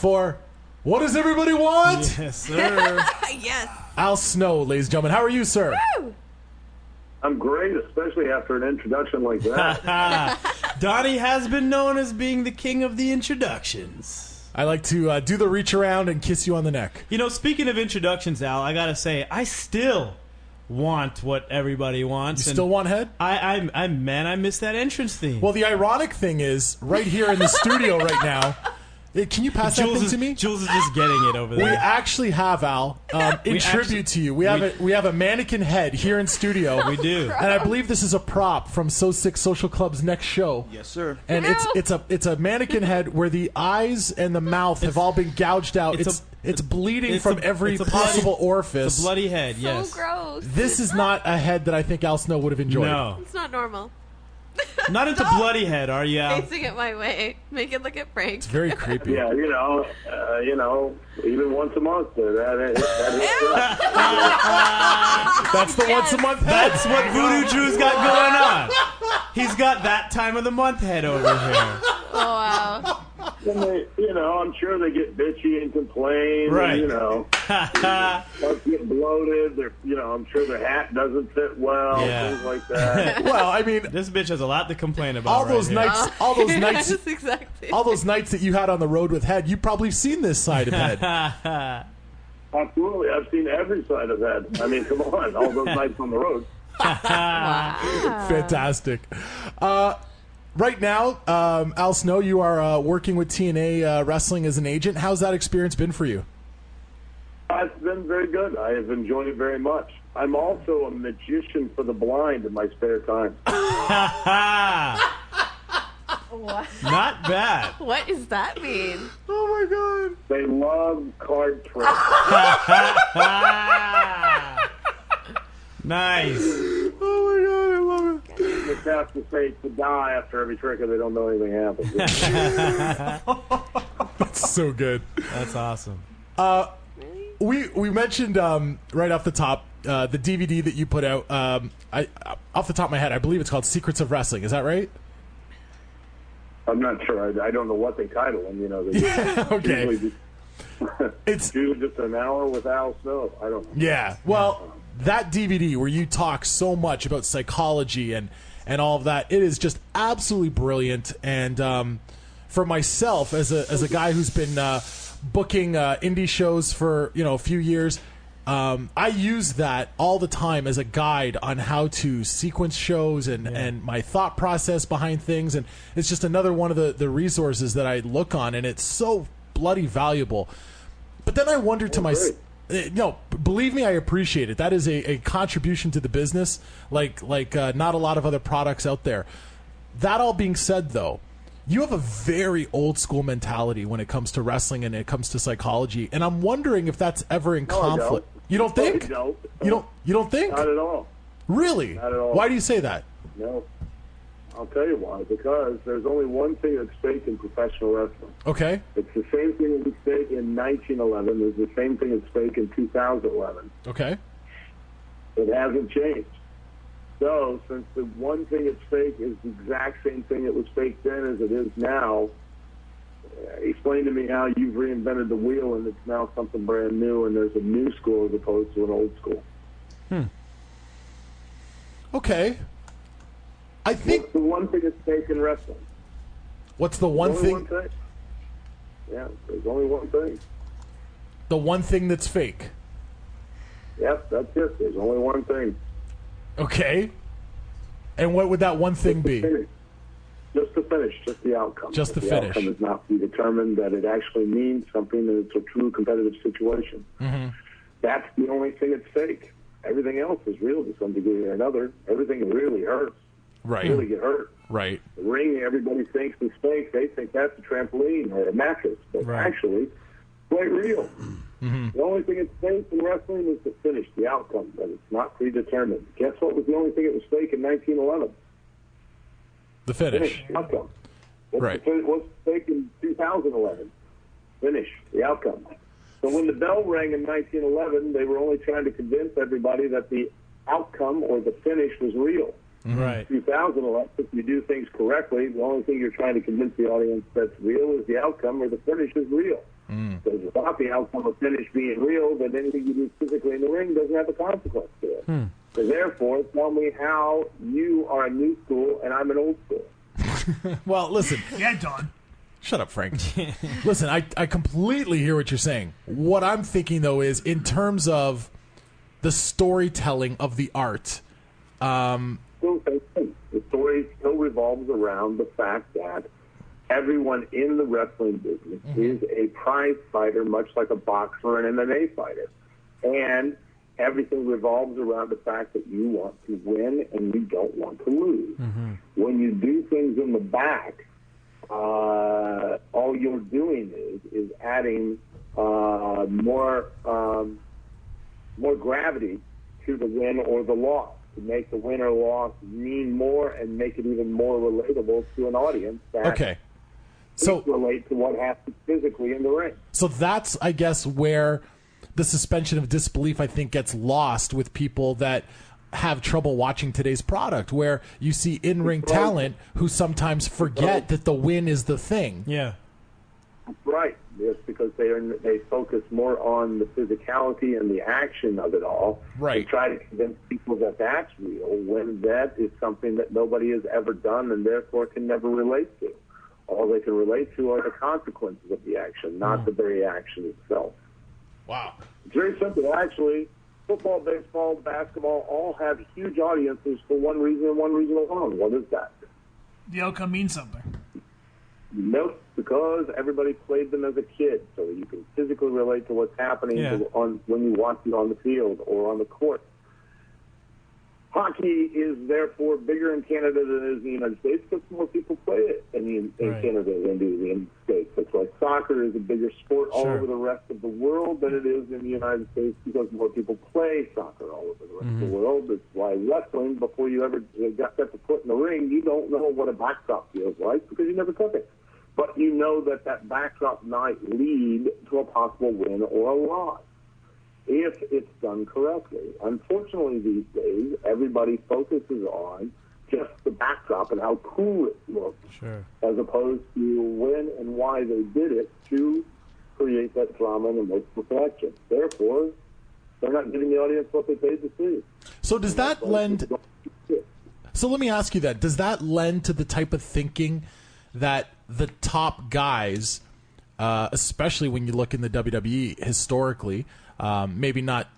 for What Does Everybody Want? Yes, sir. Yes. Al Snow, ladies and gentlemen. How are you, sir? Woo! I'm great, especially after an introduction like that. Donnie has been known as being the king of the introductions. I like to do the reach around and kiss you on the neck. You know, speaking of introductions, Al, I gotta say, I still want what everybody wants. You still want head? I miss that entrance theme. Well, the ironic thing is, right here in the studio right now, can you pass that thing to me? Jules is just getting it over there. We actually have, Al, in tribute to you. We have a mannequin head here in studio. We do. And I believe this is a prop from So Sick Social Club's next show. Yes, sir. And it's a mannequin head where the eyes and the mouth have all been gouged out. It's bleeding from every possible orifice. It's a bloody head, yes. So gross. This is not a head that I think Al Snow would have enjoyed. No. It's not normal. Not into bloody head, are you, Al? Facing it my way. Make it look at Frank. It's very creepy. Yeah, even once a month. That's the once a month head. That's what Voodoo Drew's got going on. He's got that time of the month head over here. Oh, wow. And they, I'm sure they get bitchy and complain. Right. And, start getting bloated. I'm sure their hat doesn't fit well. Yeah. Things like that. Well, I mean, This bitch has a lot to complain about. all those right nights, all those nights, Yes, exactly. all those nights that you had on the road with head, you've probably seen this side of head. here. Absolutely, I've seen every side of that. I mean, come on, all those nights on the road. Wow. Fantastic. Right now, Al Snow, you are working with TNA Wrestling as an agent. How's that experience been for you? It's been very good. I have enjoyed it very much. I'm also a magician for the blind in my spare time. What? Not bad. What does that mean? Oh my God! They love card tricks. Nice. Oh my God! I love it. You just have to say to die after every trick, or they don't know anything happens. That's so good. That's awesome. We mentioned right off the top the DVD that you put out. I off the top of my head, I believe it's called Secrets of Wrestling. Is that right? I'm not sure. I don't know what they title them. They Okay. usually It's usually just an hour with Al Snow. I don't know. yeah. Well, that DVD where you talk so much about psychology and all of that, it is just absolutely brilliant. And for myself, as a guy who's been booking indie shows for a few years, I use that all the time as a guide on how to sequence shows and my thought process behind things. And it's just another one of the resources that I look on, and it's so bloody valuable. But then I wonder to myself, no, believe me, I appreciate it. That is a contribution to the business like not a lot of other products out there. That all being said, though, you have a very old school mentality when it comes to wrestling and it comes to psychology, and I'm wondering if that's ever in conflict. You don't think? No. You don't think? Not at all. Really? Not at all. Why do you say that? No. I'll tell you why. Because there's only one thing at stake in professional wrestling. Okay. It's the same thing at stake in 1911. It's the same thing at stake in 2011. Okay. It hasn't changed. So, since the one thing at stake is the exact same thing that was stake then as it is now, explain to me how you've reinvented the wheel and it's now something brand new and there's a new school as opposed to an old school. Okay. I think. What's the one thing at stake in wrestling? What's the one Only thing? one thing. Yeah, there's only one thing. The one thing that's fake. Yep, that's it. There's only one thing. Okay. And what would that one thing be? Finish. Just the finish, just the outcome. Just the If finish. The outcome is not to be determined, that it actually means something, and it's a true competitive situation. Mm-hmm. That's the only thing at stake. Everything else is real to some degree or another. Everything really hurts. Right. Really get hurt. Right. The ring, everybody thinks is fake. They think that's a trampoline or a mattress, but Right. actually, quite real. Mm-hmm. The only thing at stake in wrestling is the finish, the outcome, but it's not predetermined. Guess what was the only thing at stake in 1911? The finish. Finish, the outcome. Right. What's at stake in 2011? Finish, the outcome. So when the bell rang in 1911, they were only trying to convince everybody that the outcome or the finish was real. Right. 2011, if you do things correctly, the only thing you're trying to convince the audience that's real is the outcome or the finish is real. Because without the outcome of finish being real, then anything you do physically in the ring doesn't have a consequence to it. So therefore, tell me how you are a new school and I'm an old school. Well, listen. Yeah, Don. Shut up, Frank. Listen, I completely hear what you're saying. What I'm thinking, though, is in terms of the storytelling of the art. The story still revolves around the fact that everyone in the wrestling business is a prize fighter, much like a boxer and MMA fighter. And everything revolves around the fact that you want to win and you don't want to lose. When you do things in the back, all you're doing is adding more gravity to the win or the loss, to make the win or loss mean more and make it even more relatable to an audience that relate to what happens physically in the ring. So that's, I guess, where the suspension of disbelief, I think, gets lost with people that have trouble watching today's product, where you see in-ring talent who sometimes forget that the win is the thing. Yeah. Right. Yes, because they focus more on the physicality and the action of it all. Right. They try to convince people that that's real when that is something that nobody has ever done and therefore can never relate to. All they can relate to are the consequences of the action, not the very action itself. Wow. It's very simple, actually. Football, baseball, basketball all have huge audiences for one reason and one reason alone. What is that? The outcome means something. Nope, because everybody played them as a kid, so you can physically relate to what's happening when you watch it on the field or on the court. Hockey is therefore bigger in Canada than it is in the United States because more people play it in Canada than do in the United States. It's like soccer is a bigger sport all over the rest of the world than it is in the United States because more people play soccer all over the rest of the world. That's why wrestling, before you ever got set to put in the ring, you don't know what a backdrop feels like because you never took it. But you know that backdrop might lead to a possible win or a loss if it's done correctly. Unfortunately, these days, everybody focuses on just the backdrop and how cool it looks, as opposed to when and why they did it to create that drama and emotional connection. Therefore, they're not giving the audience what they paid to see. So does that lend... So let me ask you that. Does that lend to the type of thinking that the top guys, especially when you look in the WWE historically, maybe not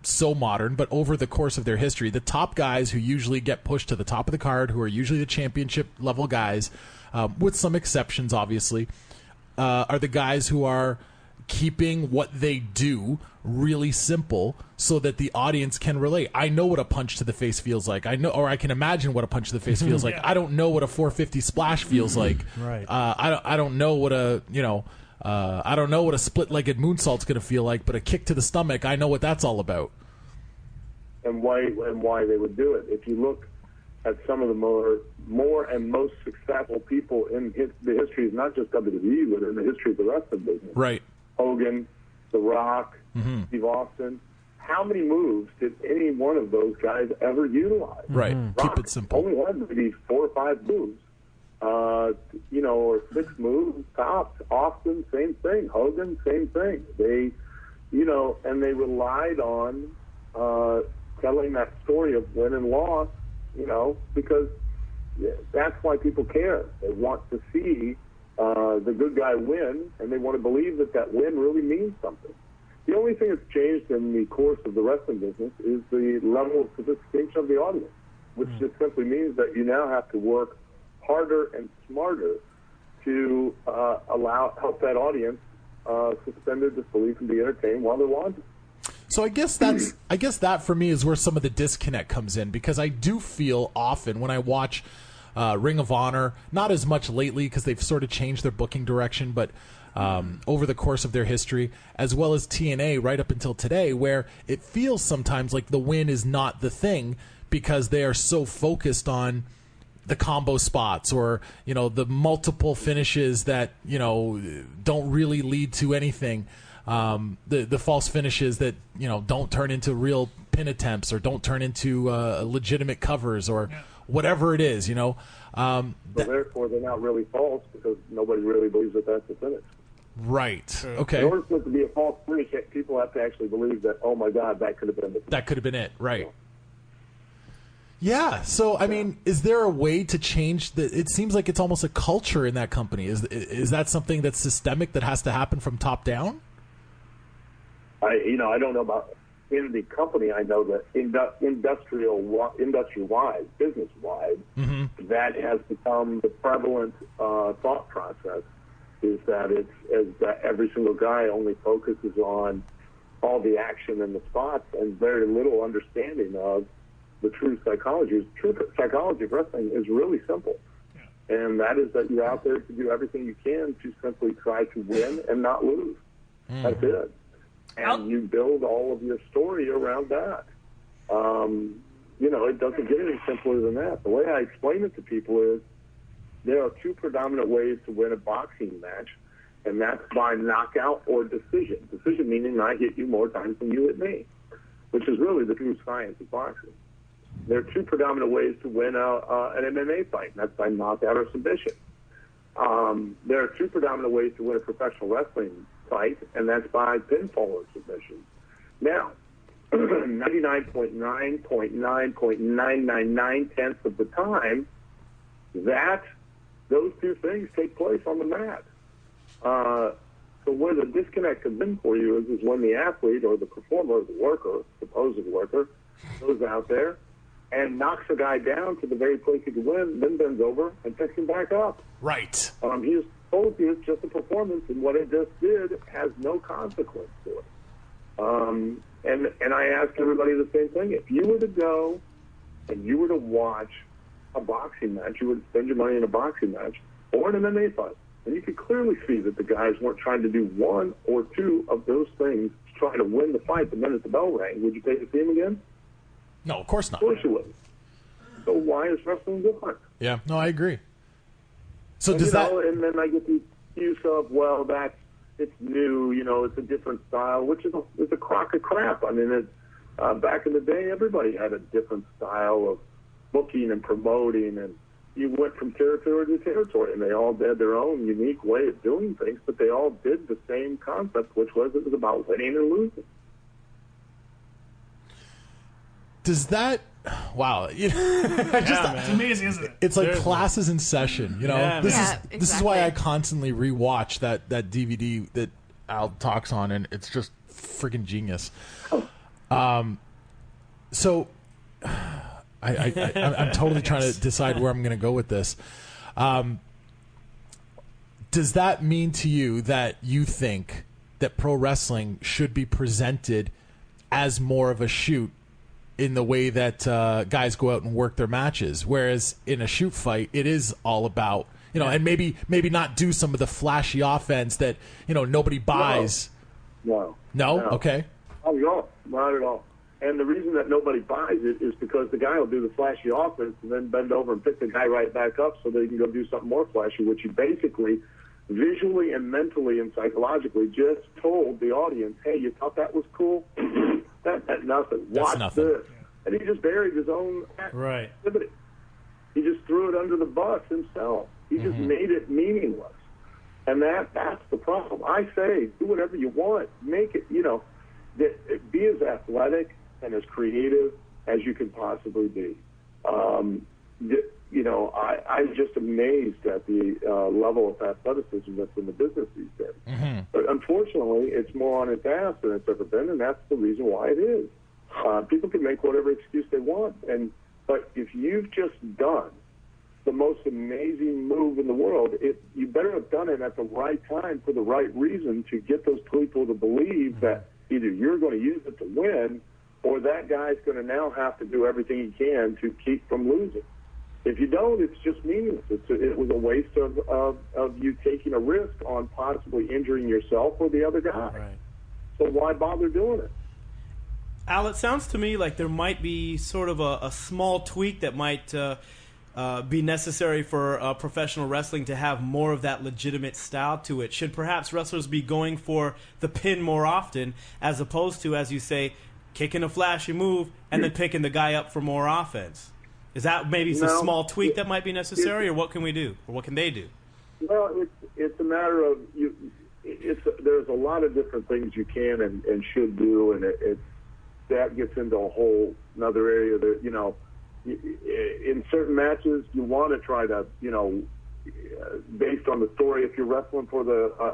so modern, but over the course of their history, the top guys who usually get pushed to the top of the card, who are usually the championship level guys, with some exceptions, obviously, are the guys who are keeping what they do really simple so that the audience can relate. I know what a punch to the face feels like. I know, or I can imagine what a punch to the face feels like. I don't know what a 450 splash feels like. Right. I don't know what a, I don't know what a split-legged moonsault's going to feel like, but a kick to the stomach, I know what that's all about. And why they would do it. If you look at some of the more and most successful people in the history of not just WWE, but in the history of the wrestling business. Right. Hogan, The Rock, Steve Austin. How many moves did any one of those guys ever utilize? Right. Rock Keep it simple. only had maybe 4 or 5 moves. Or 6 moves tops. Austin, same thing. Hogan, same thing. They, and they relied on telling that story of win and loss, because that's why people care. They want to see the good guy win, and they want to believe that win really means something. The only thing that's changed in the course of the wrestling business is the level of sophistication of the audience, which just simply means that you now have to work harder and smarter to help that audience suspend their disbelief and be entertained while they're watching. So I guess that for me is where some of the disconnect comes in, because I do feel often when I watch Ring of Honor, not as much lately because they've sort of changed their booking direction, but over the course of their history, as well as TNA right up until today, where it feels sometimes like the win is not the thing because they are so focused on the combo spots or, the multiple finishes that, don't really lead to anything. The false finishes that, don't turn into real pin attempts or don't turn into legitimate covers or whatever it is, So therefore, they're not really false because nobody really believes that that's the finish. Right. In Okay. order for it to be a false freak, people have to actually believe that, oh my God, that could have been the That could have been it. Right. Yeah. So, I mean, is there a way to change the? It seems like it's almost a culture in that company. Is that something that's systemic that has to happen from top down? I don't know about in the company. I know that industry-wide, business-wide, that has become the prevalent thought process. Is that that every single guy only focuses on all the action and the spots and very little understanding of the true psychology. The true psychology of wrestling is really simple, and that is that you're out there to do everything you can to simply try to win and not lose. That's it. And you build all of your story around that. It doesn't get any simpler than that. The way I explain it to people is there are two predominant ways to win a boxing match, and that's by knockout or decision. Decision meaning I hit you more times than you hit me, which is really the true science of boxing. There are two predominant ways to win an MMA fight, and that's by knockout or submission. There are two predominant ways to win a professional wrestling fight, and that's by pinfall or submission. Now, 99.99999 of the time, those two things take place on the mat. So where the disconnect comes in for you is when the athlete or the performer or the worker, supposed worker, goes out there and knocks a guy down to the very place he could win, then bends over and picks him back up. Right. He just told you it's just a performance, and what it just did has no consequence to it. And I ask everybody the same thing. If you were to go and you were to watch a boxing match, you would spend your money in a boxing match or an MMA fight, and you could clearly see that the guys weren't trying to do one or two of those things to try to win the fight the minute the bell rang. Would you pay to see him again? No, of course not. Of course you would. So why is wrestling different? Yeah. No, I agree. So And, does that? And then I get the excuse of, well, it's new, it's a different style, which is a crock of crap. I mean, back in the day, everybody had a different style of booking and promoting, and you went from territory to territory, and they all had their own unique way of doing things, but they all did the same concept, which was it was about winning and losing. Does that? Wow. It's amazing, isn't it? It's like classes in session. Yeah, This man. is why I constantly rewatch that DVD that Al talks on, and it's just freaking genius. So I'm totally trying to decide where I'm going to go with this. Does that mean to you that you think that pro wrestling should be presented as more of a shoot in the way that guys go out and work their matches, whereas in a shoot fight, it is all about, and maybe not do some of the flashy offense that, nobody buys. No. Okay. Not at all. Not at all. And the reason that nobody buys it is because the guy will do the flashy offense and then bend over and pick the guy right back up so that he can go do something more flashy, which he basically visually and mentally and psychologically just told the audience, hey, you thought that was cool? That's nothing. Watch nothing. this. And he just buried his own activity. He just threw it under the bus himself. He just made it meaningless. And that's the problem. I say, do whatever you want. Make it, be as athletic and as creative as you can possibly be. I'm just amazed at the level of athleticism that's in the business these days. But unfortunately, it's more on its ass than it's ever been, and that's the reason why it is. People can make whatever excuse they want, but if you've just done the most amazing move in the world, you better have done it at the right time for the right reason to get those people to believe that either you're going to use it to win or that guy's going to now have to do everything he can to keep from losing. If you don't, it's just meaningless. It was a waste of you taking a risk on possibly injuring yourself or the other guy. Right. So why bother doing it? Al, it sounds to me like there might be sort of a small tweak that might be necessary for professional wrestling to have more of that legitimate style to it. Should perhaps wrestlers be going for the pin more often as opposed to, as you say, kicking a flashy move and then picking the guy up for more offense? Is that maybe a small tweak that might be necessary, or what can we do, or what can they do? Well, it's a matter of there's a lot of different things you can and should do, and that gets into a whole another area that, you know, in certain matches you want to try to, you know, based on the story, if you're wrestling for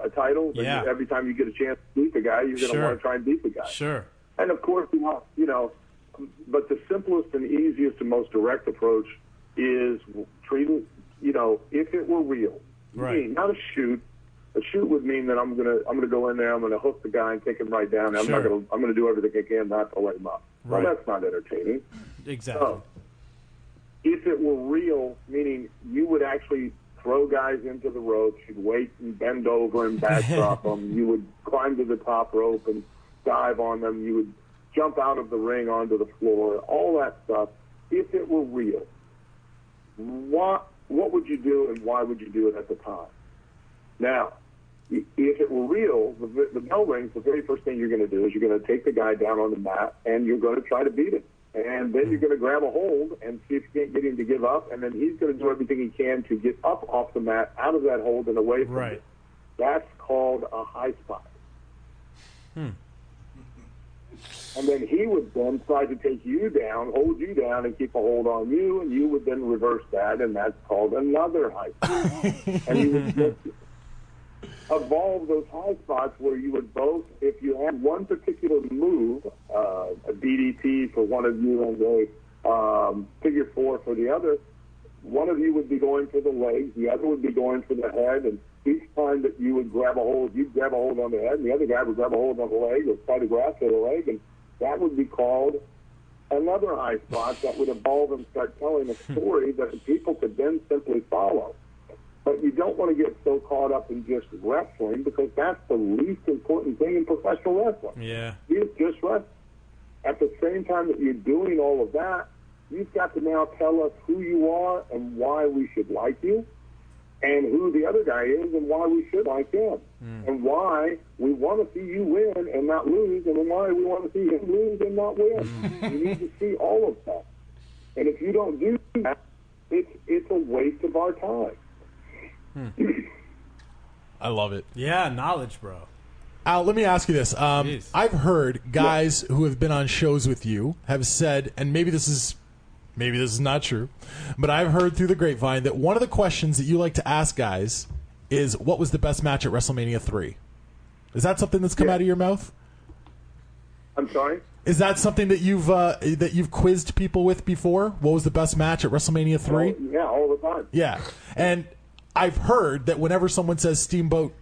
a title, then every time you get a chance to beat the guy, you're going to want to try and beat the guy. Sure. And of course, you know, but the simplest and easiest and most direct approach is treating, you know, if it were real, right? Not a shoot. A shoot would mean that I'm gonna go in there, I'm gonna hook the guy and take him right down. I'm gonna do everything I can not to let him up. Right. Well, that's not entertaining. Exactly. So, if it were real, meaning you would actually throw guys into the ropes, you'd wait and bend over and backdrop them, you would climb to the top rope and dive on them, you would jump out of the ring onto the floor, all that stuff. If it were real, what would you do and why would you do it at the time? Now, if it were real, the bell rings, the very first thing you're going to do is you're going to take the guy down on the mat and you're going to try to beat him. And then you're going to grab a hold and see if you can't get him to give up, and then he's going to do everything he can to get up off the mat, out of that hold and away from it. That's called a high spot. And then he would then try to take you down, hold you down, and keep a hold on you, and you would then reverse that, and that's called another high spot. And you would just evolve those high spots where you would both, if you had one particular move, a DDT for one of you and a figure four for the other, one of you would be going for the legs, the other would be going for the head, and each time that you would grab a hold, you'd grab a hold on the head, and the other guy would grab a hold on the leg or try to grasp at the leg, and that would be called another high spot that would evolve and start telling a story that people could then simply follow. But you don't want to get so caught up in just wrestling, because that's the least important thing in professional wrestling. Yeah. It's just wrestling. At the same time that you're doing all of that, you've got to now tell us who you are and why we should like you, and who the other guy is and why we should like him, and why we want to see you win and not lose, and why we want to see him lose and not win. You need to see all of that. And if you don't do that, it's a waste of our time. I love it. Yeah, knowledge, bro. Al, let me ask you this. I've heard guys who have been on shows with you have said, and maybe this is not true, but I've heard through the grapevine that one of the questions that you like to ask guys is, what was the best match at WrestleMania 3? Is that something that's come out of your mouth? I'm sorry? Is that something that you've quizzed people with before? What was the best match at WrestleMania 3? Yeah, all the time. Yeah. And I've heard that whenever someone says Steamboat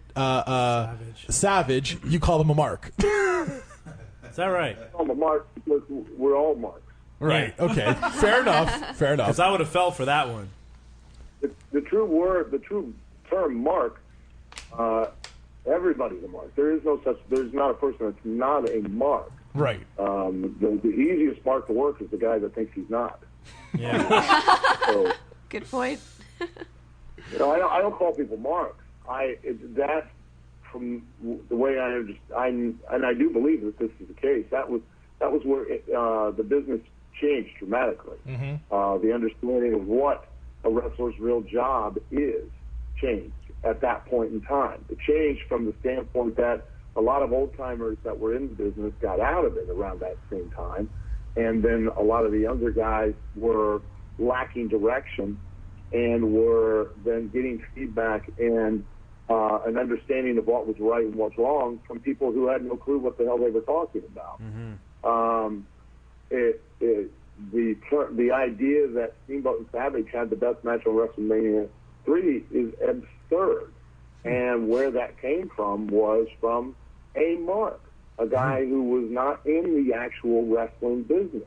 Savage, you call them a mark. Is that right? I'm a mark because we're all marks. Right. Okay. Fair enough. Fair enough. Because I would have fell for that one. The true term mark, everybody's a mark. There's not a person that's not a mark. Right. The easiest mark to work is the guy that thinks he's not. Yeah. So, Good point. you know, I don't call people marks. That's from the way I understand, and I do believe that this is the case. That was where the business changed dramatically. The understanding of what a wrestler's real job is changed at that point in time. It changed from the standpoint that a lot of old-timers that were in the business got out of it around that same time, and then a lot of the younger guys were lacking direction and were then getting feedback and an understanding of what was right and what's wrong from people who had no clue what the hell they were talking about. The idea that Steamboat and Savage had the best match on WrestleMania 3 is absurd. And where that came from was from a mark, a guy who was not in the actual wrestling business.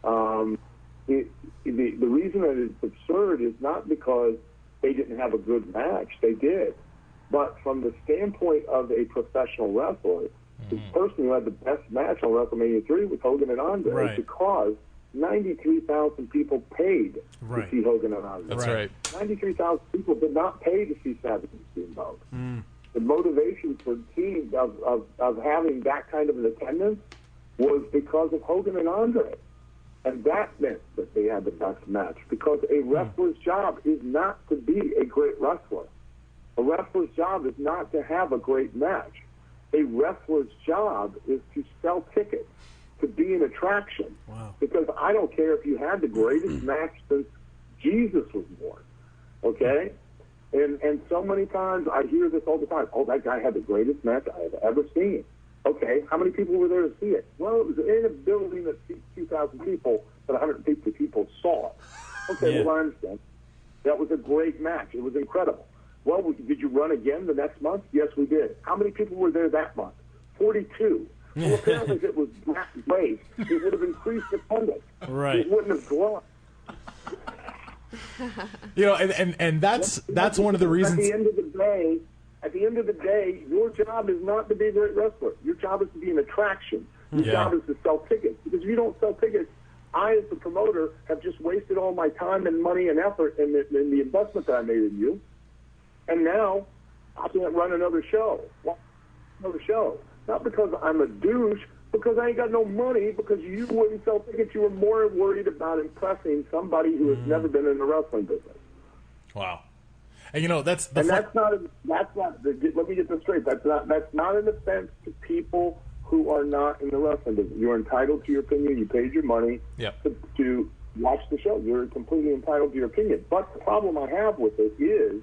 The reason that it's absurd is not because they didn't have a good match. They did. But from the standpoint of a professional wrestler, the person who had the best match on WrestleMania 3 was Hogan and Andre, because 93,000 people paid to see Hogan and Andre. That's right. 93,000 people did not pay to see Savage and Steamboat. The motivation for teams of having that kind of an attendance was because of Hogan and Andre. And that meant that they had the best match, because a wrestler's job is not to be a great wrestler. A wrestler's job is not to have a great match. A wrestler's job is to sell tickets, to be an attraction. Wow. Because I don't care if you had the greatest match since Jesus was born, okay? And so many times I hear this all the time. Oh, that guy had the greatest match I have ever seen. Okay, how many people were there to see it? Well, it was in a building that seats 2,000 people, but 150 people saw it. Okay, Yeah. well, I understand. That was a great match. It was incredible. Well, did you run again the next month? Yes, we did. How many people were there that month? 42. Well, apparently if it was that great, it would have increased attendance. Right. It wouldn't have grown. You know, and that's one of the reasons. At the end of the day, your job is not to be a great wrestler. Your job is to be an attraction. Your job is to sell tickets. Because if you don't sell tickets, I, as the promoter, have just wasted all my time and money and effort in the investment that I made in you. And now I can't run another show. Well, another show. Not because I'm a douche, because I ain't got no money, because you wouldn't sell tickets. You were more worried about impressing somebody who has never been in the wrestling business. Wow. And you know, that's the And that's not. Let me get this straight. That's not an offense to people who are not in the wrestling business. You're entitled to your opinion. You paid your money to watch the show. You're completely entitled to your opinion. But the problem I have with it is,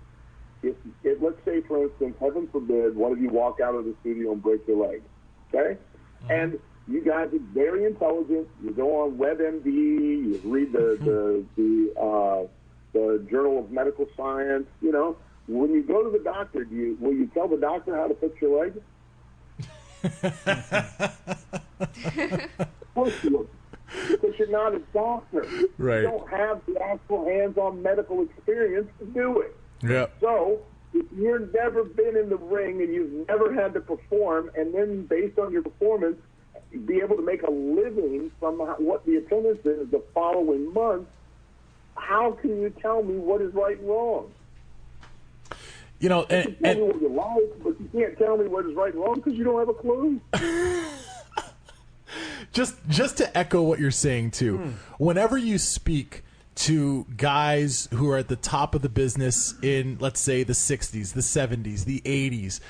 if let's say, for instance, heaven forbid, one of you walk out of the studio and break your leg, okay? And you guys are very intelligent. You go on WebMD. You read the Journal of Medical Science. You know, when you go to the doctor, will you tell the doctor how to fix your leg? Of course you will, because you're not a doctor. Right. You don't have the actual hands-on medical experience to do it. Yeah. So if you've never been in the ring and you've never had to perform, and then based on your performance, be able to make a living from what the attendance is the following month, how can you tell me what is right and wrong? You know, You can tell me what you like, but you can't tell me what is right and wrong because you don't have a clue. just to echo what you're saying too, whenever you speak to guys who are at the top of the business in, let's say, the 60s, the 70s, the 80s,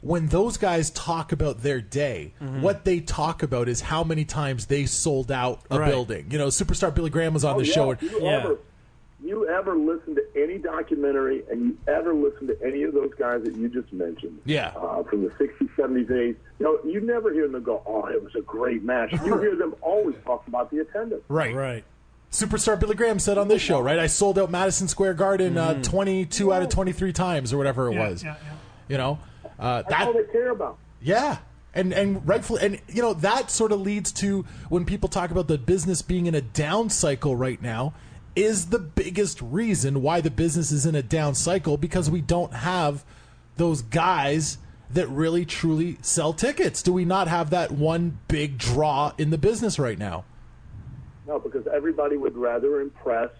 when those guys talk about their day, what they talk about is how many times they sold out a building. You know, superstar Billy Graham was on the show. You ever listen to any documentary and you ever listen to any of those guys that you just mentioned? Yeah. From the 60s, 70s, 80s. You know, you never hear them go, "Oh, it was a great match." You hear them always talk about the attendance. Right. Superstar Billy Graham said on this show, right? I sold out Madison Square Garden 22 out of 23 times or whatever it was. Yeah. You know, That's all they care about. Yeah. And rightfully, and you know, that sort of leads to when people talk about the business being in a down cycle right now, is the biggest reason why the business is in a down cycle, because we don't have those guys that really truly sell tickets. Do we not have that one big draw in the business right now? No, because everybody would rather impress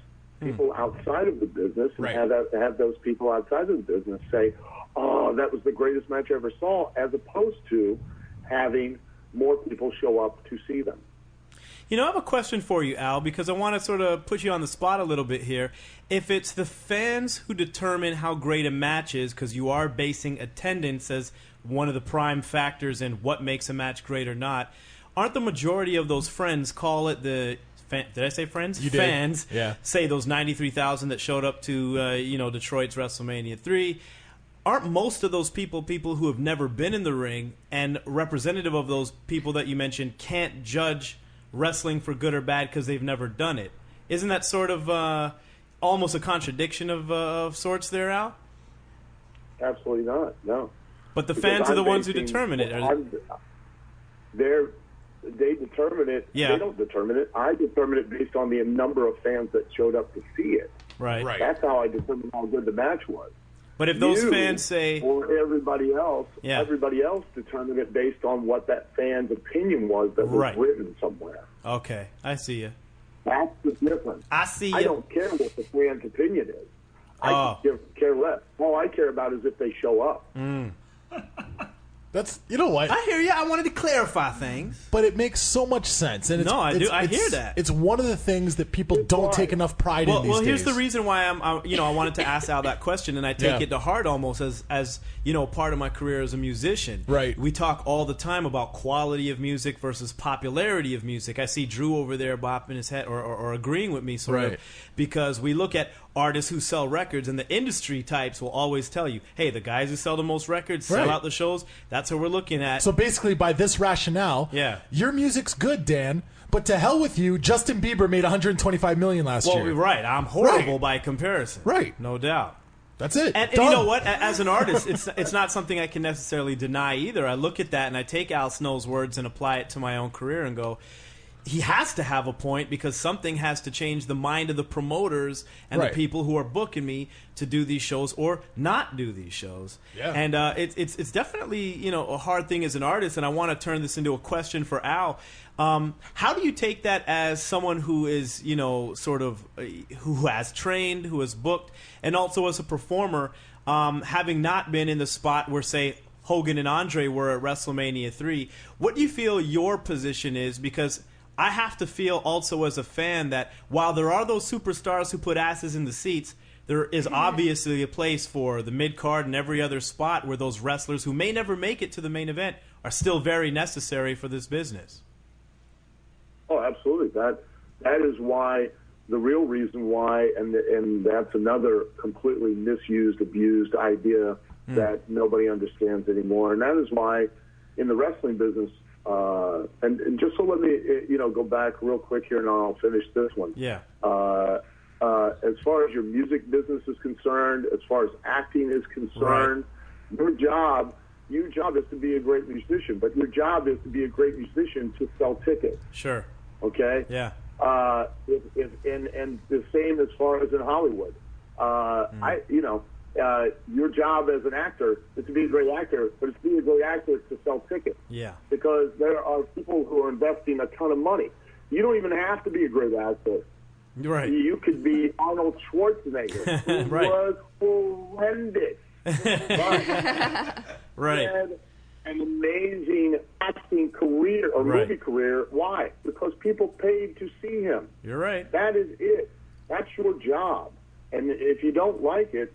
people outside of the business and have those people outside of the business say, "Oh, that was the greatest match I ever saw," as opposed to having more people show up to see them. You know, I have a question for you, Al, because I want to sort of put you on the spot a little bit here. If it's the fans who determine how great a match is, because you are basing attendance as one of the prime factors in what makes a match great or not, aren't the majority of those friends, call it the did I say friends? You did. Fans. Yeah. Say those 93,000 that showed up to Detroit's WrestleMania 3. Aren't most of those people who have never been in the ring, and representative of those people that you mentioned can't judge wrestling for good or bad because they've never done it? Isn't that sort of almost a contradiction of sorts there, Al? Absolutely not. No. But the fans are the ones who determine it. They determine it. Yeah. They don't determine it. I determine it based on the number of fans that showed up to see it. Right. That's how I determine how good the match was. But if those fans say, or everybody else determined it based on what that fan's opinion was that was written somewhere. Okay, I see you. That's the difference. I see you. I don't care what the fan's opinion is. I care less. All I care about is if they show up. That's, you know what? I hear you. I wanted to clarify things. But it makes so much sense. And it's, No, I do. I it's- hear that. It's one of the things that people don't take enough pride in these Well, days. here's the reason why I wanted to ask Al that question, and I take Yeah. it to heart almost as part of my career as a musician. Right. We talk all the time about quality of music versus popularity of music. I see Drew over there bopping his head or agreeing with me, sort Right. of, because we look at artists who sell records, and the industry types will always tell you, hey, the guys who sell the most records sell Right. out the shows. That's what we're looking at. So basically, by this rationale, Yeah. your music's good, Dan, but to hell with you, Justin Bieber made $125 million last well, year. right. I'm horrible Right. by comparison. Right. No doubt. That's it. And Done. you know what? As an artist, it's not something I can necessarily deny either. I look at that and I take Al Snow's words and apply it to my own career and go, he has to have a point because something has to change the mind of the promoters and Right. the people who are booking me to do these shows or not do these shows. Yeah. And it's definitely a hard thing as an artist. And I want to turn this into a question for Al. How do you take that as someone who is who has trained, who has booked, and also as a performer, having not been in the spot where, say, Hogan and Andre were at WrestleMania 3? What do you feel your position is? Because I have to feel also as a fan that while there are those superstars who put asses in the seats, there is obviously a place for the mid-card and every other spot where those wrestlers who may never make it to the main event are still very necessary for this business. Oh, absolutely. That is why, the real reason why, and that's another completely misused, abused idea that nobody understands anymore. And that is why in the wrestling business, and just so let me go back real quick here, and I'll finish this one. Yeah. As far as your music business is concerned, as far as acting is concerned, your job is to be a great musician, but your job is to be a great musician to sell tickets. Sure. Okay. Yeah. And the same as far as in Hollywood. Your job as an actor is to be a great actor, but it's to be a great actor to sell tickets. Yeah. Because there are people who are investing a ton of money. You don't even have to be a great actor. Right. You could be Arnold Schwarzenegger, who Right. was horrendous. But Right. had an amazing acting career or Right. movie career. Why? Because people paid to see him. You're right. That is it. That's your job. And if you don't like it,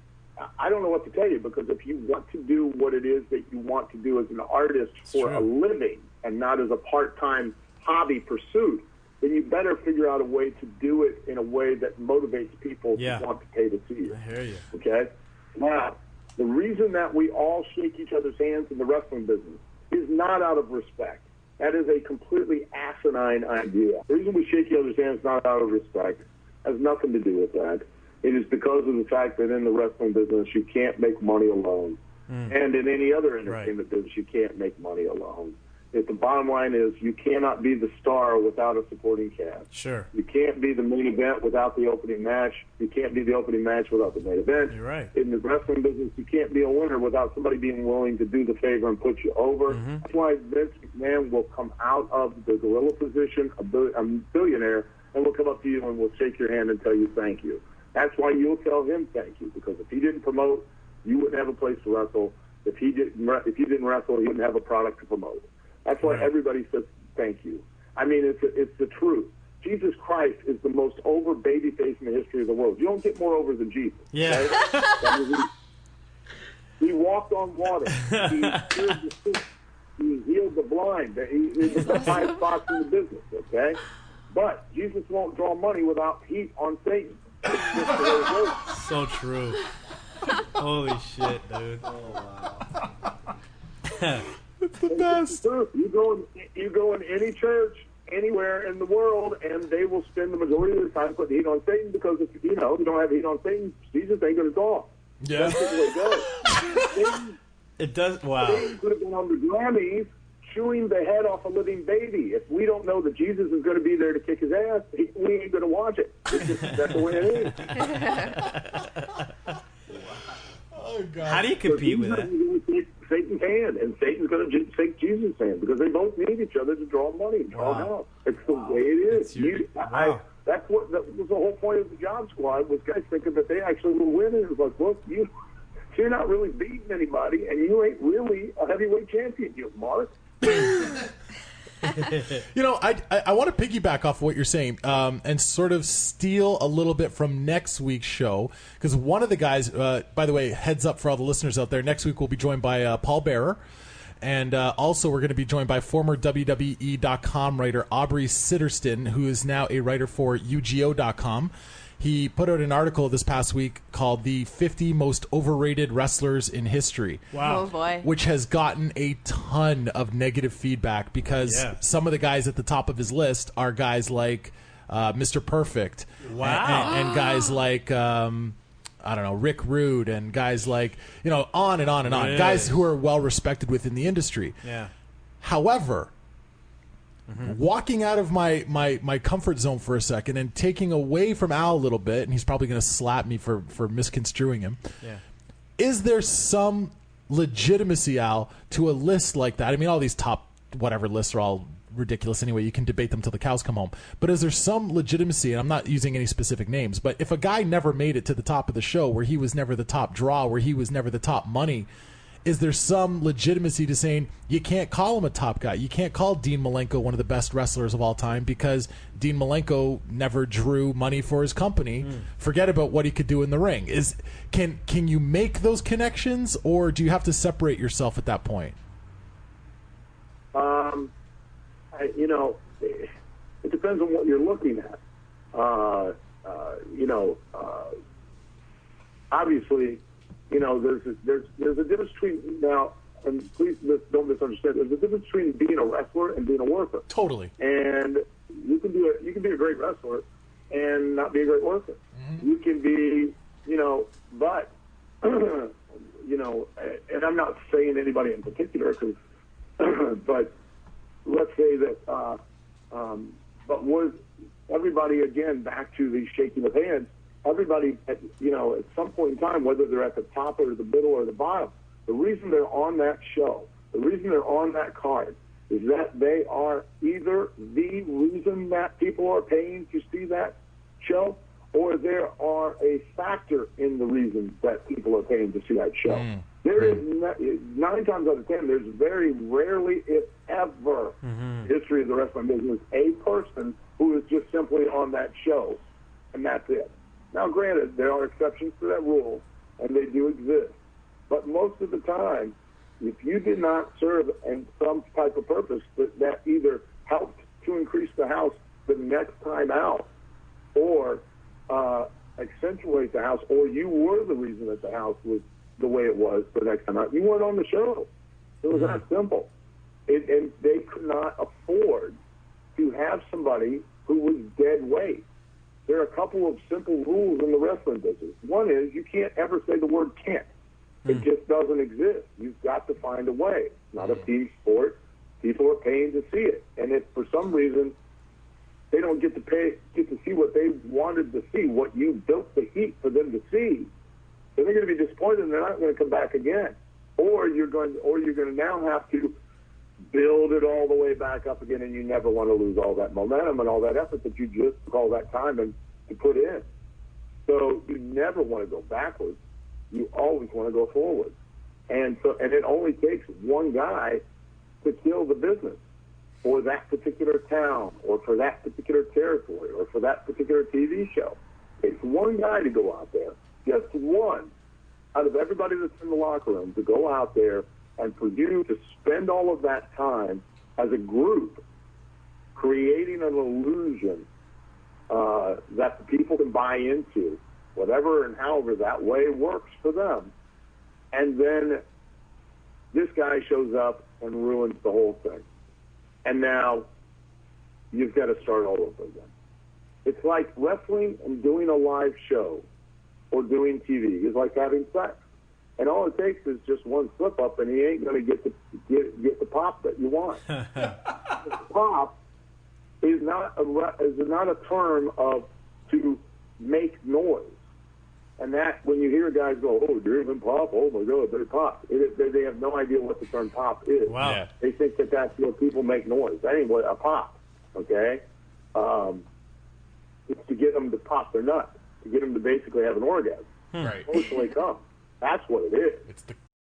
I don't know what to tell you, because if you want to do what it is that you want to do as an artist for true. a living and not as a part-time hobby pursuit, then you better figure out a way to do it in a way that motivates people Yeah. to want to pay to see you. I hear you. Okay? Now, the reason that we all shake each other's hands in the wrestling business is not out of respect. That is a completely asinine idea. The reason we shake each other's hands not out of respect has nothing to do with that. It is because of the fact that in the wrestling business, you can't make money alone. And in any other entertainment business, you can't make money alone. If the bottom line is you cannot be the star without a supporting cast. Sure. You can't be the main event without the opening match. You can't be the opening match without the main event. You're right. In the wrestling business, you can't be a winner without somebody being willing to do the favor and put you over. That's why Vince McMahon will come out of the gorilla position, a billionaire, and will come up to you and will shake your hand and tell you thank you. That's why you'll tell him thank you, because if he didn't promote, you wouldn't have a place to wrestle. If you didn't wrestle, he wouldn't have a product to promote. That's why everybody says thank you. I mean, it's the truth. Jesus Christ is the most over babyface in the history of the world. You don't get more over than Jesus. Yeah. Okay? He walked on water. He cured the sick. He healed the blind. He was the highest spots in the business. Okay, but Jesus won't draw money without heat on Satan. It's just the way it goes. So true. Holy shit, dude. It's the best. You go in any church anywhere in the world, and they will spend the majority of the time putting heat on Satan, because if you don't have heat on Satan, Jesus ain't going to draw. Yeah. That's just the way it goes. It does. Wow. Satan could have been on the Grammys chewing the head off a living baby. If we don't know that Jesus is going to be there to kick his ass, we ain't going to watch it. It's just, that's the way it is. Oh, God. How do you compete with that? Satan's hand, and Satan's going to shake Jesus' hand, because they both need each other to draw money, draw help. It's the way it is. That was the whole point of the Job Squad, was guys thinking that they actually will win, and it was like, look, So you're not really beating anybody, and you ain't really a heavyweight champion, you Mark. You know, I want to piggyback off what you're saying and sort of steal a little bit from next week's show, because one of the guys, by the way, heads up for all the listeners out there, next week we'll be joined by Paul Bearer, and also we're going to be joined by former WWE.com writer Aubrey Sitterston, who is now a writer for UGO.com. He put out an article this past week called The 50 Most Overrated Wrestlers in History. Wow. Oh, boy. Which has gotten a ton of negative feedback because some of the guys at the top of his list are guys like Mr. Perfect. Wow. And guys like, I don't know, Rick Rude, and guys like, you know, on and on and on. Really? Guys who are well respected within the industry. Yeah. However, walking out of my comfort zone for a second and taking away from Al a little bit, and he's probably going to slap me for misconstruing him. Yeah. Is there some legitimacy, Al, to a list like that? I mean, all these top whatever lists are all ridiculous anyway. You can debate them till the cows come home. But is there some legitimacy, and I'm not using any specific names, but if a guy never made it to the top of the show, where he was never the top draw, where he was never the top money, is there some legitimacy to saying you can't call him a top guy? You can't call Dean Malenko one of the best wrestlers of all time because Dean Malenko never drew money for his company. Forget about what he could do in the ring. Can you make those connections, or do you have to separate yourself at that point? You know, it depends on what you're looking at. You know, obviously, you know, there's a difference between now, and please don't misunderstand. There's a difference between being a wrestler and being a worker. Totally. And you can be a great wrestler and not be a great worker. You can be, you know, but you know, and I'm not saying anybody in particular, because, but let's say that, but was everybody, again, back to the shaking of hands, everybody, you know, at some point in time, whether they're at the top or the middle or the bottom, the reason they're on that show, the reason they're on that card, is that they are either the reason that people are paying to see that show, or there are a factor in the reason that people are paying to see that show. There is 9 times out of 10, there's very rarely, if ever, history of the wrestling business, a person who is just simply on that show, and that's it. Now, granted, there are exceptions to that rule, and they do exist. But most of the time, if you did not serve in some type of purpose that either helped to increase the house the next time out, or accentuate the house, or you were the reason that the house was the way it was the next time out, you weren't on the show. It was that simple. And they could not afford to have somebody who was dead weight. There are a couple of simple rules in the wrestling business. One is you can't ever say the word can't. It just doesn't exist. You've got to find a way. It's not a team sport. People are paying to see it. And if for some reason they don't get to see what they wanted to see, what you built the heat for them to see, then they're going to be disappointed and they're not going to come back again. Or you're going to now have to build it all the way back up again, and you never want to lose all that momentum and all that effort that you just took all that time and to put in. So you never want to go backwards. You always want to go forward. And it only takes one guy to kill the business for that particular town or for that particular territory or for that particular TV show. It takes one guy to go out there, just one, out of everybody that's in the locker room, to go out there and for you to spend all of that time as a group creating an illusion that the people can buy into, whatever and however that way works for them. And then this guy shows up and ruins the whole thing. And now you've got to start all over again. It's like wrestling and doing a live show or doing TV is like having sex. And all it takes is just one slip up, and he ain't going to get the pop that you want. Pop is not a term of to make noise. And that when you hear guys go, "Oh, you're even pop," "Oh my God, they pop," they have no idea what the term pop is. Wow. Yeah. They think that that's where people make noise. That ain't what a pop. Okay, it's to get them to pop their nut, to get them to basically have an orgasm, Right. emotionally come. That's what it is. It's the